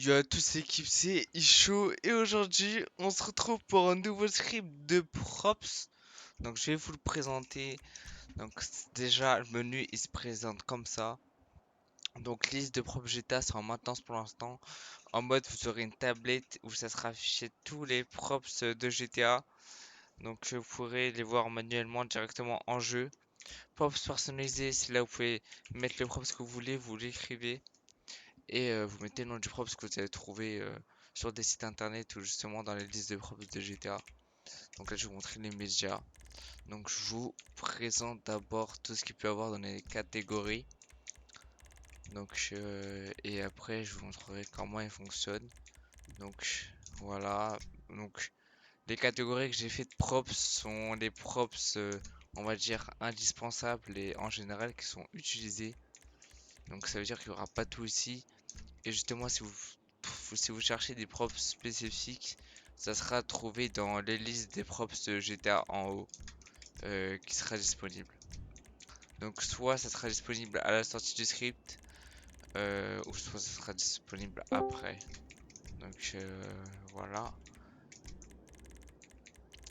Yo à tous l'équipe, c'est Isho et aujourd'hui on se retrouve pour un nouveau script de props. Donc je vais vous le présenter. Donc déjà le menu il se présente comme ça. Donc liste de props GTA c'est en maintenance pour l'instant. En mode vous aurez une tablette où ça sera affiché tous les props de GTA. Donc vous pourrez les voir manuellement directement en jeu. Props personnalisés, c'est là où vous pouvez mettre le props que vous voulez, vous l'écrivez. Et vous mettez le nom du props que vous avez trouvé sur des sites internet ou justement dans les listes de props de GTA. Donc là, je vais vous montrer les médias. Donc je vous présente d'abord tout ce qu'il peut y avoir dans les catégories. Donc et après, je vous montrerai comment ils fonctionnent. Donc voilà. Donc les catégories que j'ai fait de props sont les props, on va dire indispensables et en général qui sont utilisés. Donc ça veut dire qu'il n'y aura pas tout ici. Et justement, si vous cherchez des props spécifiques, ça sera trouvé dans les listes des props de GTA en haut qui sera disponible. Donc soit ça sera disponible à la sortie du script, ou soit ça sera disponible après. Donc voilà.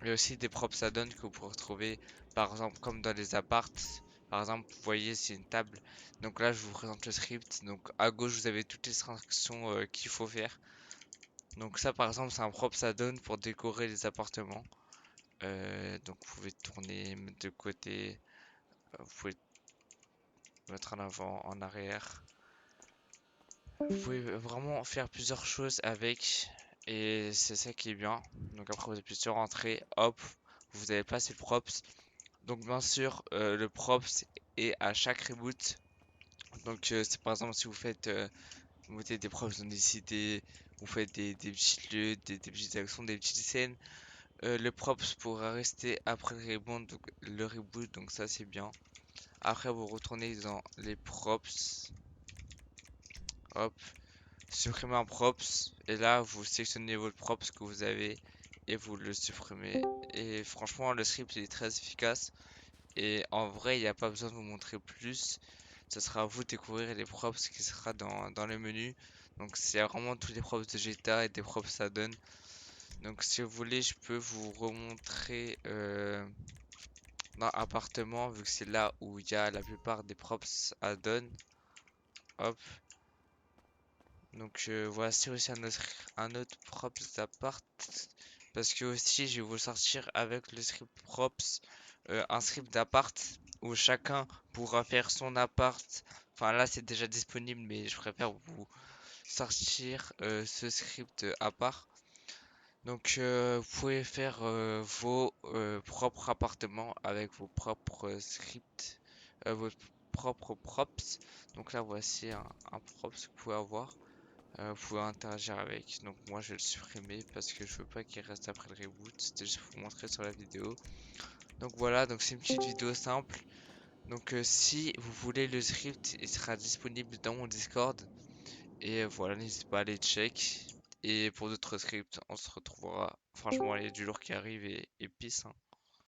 Il y a aussi des props add-on que vous pourrez retrouver, par exemple comme dans les apparts. Par exemple, vous voyez, c'est une table. Donc là, je vous présente le script. Donc à gauche, vous avez toutes les instructions qu'il faut faire. Donc ça par exemple c'est un prop ça donne pour décorer les appartements. Donc vous pouvez tourner, mettre de côté, vous pouvez mettre en avant, en arrière. Vous pouvez vraiment faire plusieurs choses avec et c'est ça qui est bien. Donc après vous appuyez sur entrée, hop, vous avez placé le props. Donc bien sûr le props est à chaque reboot. Donc c'est par exemple si vous mettez des props dans des cités, vous faites des petits lieux, des petites actions, des petites scènes. Le props pourra rester après le reboot, donc ça c'est bien. Après vous retournez dans les props, hop, supprimez un props, et là vous sélectionnez votre props que vous avez et vous le supprimez. Et franchement le script il est très efficace et en vrai il n'y a pas besoin de vous montrer plus. Ce sera à vous de découvrir les props qui sera dans le menu. Donc c'est vraiment tous les props de GTA et des props add-on. Donc si vous voulez je peux vous remontrer dans appartement, vu que c'est là où il y a la plupart des props add-on. Hop. Donc voici aussi un autre props d'appart. Parce que aussi je vais vous sortir avec le script props un script d'appart où chacun pourra faire son appart. Enfin là c'est déjà disponible mais je préfère vous sortir ce script à part. Donc vous pouvez faire vos propres appartements avec vos propres scripts, vos propres props. Donc là voici un props que vous pouvez avoir. Vous pouvez interagir avec. Donc moi je vais le supprimer parce que je veux pas qu'il reste après le reboot. C'était juste pour vous montrer sur la vidéo. Donc voilà, donc c'est une petite vidéo simple. Donc si vous voulez le script, il sera disponible dans mon Discord. Et voilà, n'hésitez pas à aller check. Et pour d'autres scripts, on se retrouvera. Franchement, il y a du lourd qui arrive et peace, hein.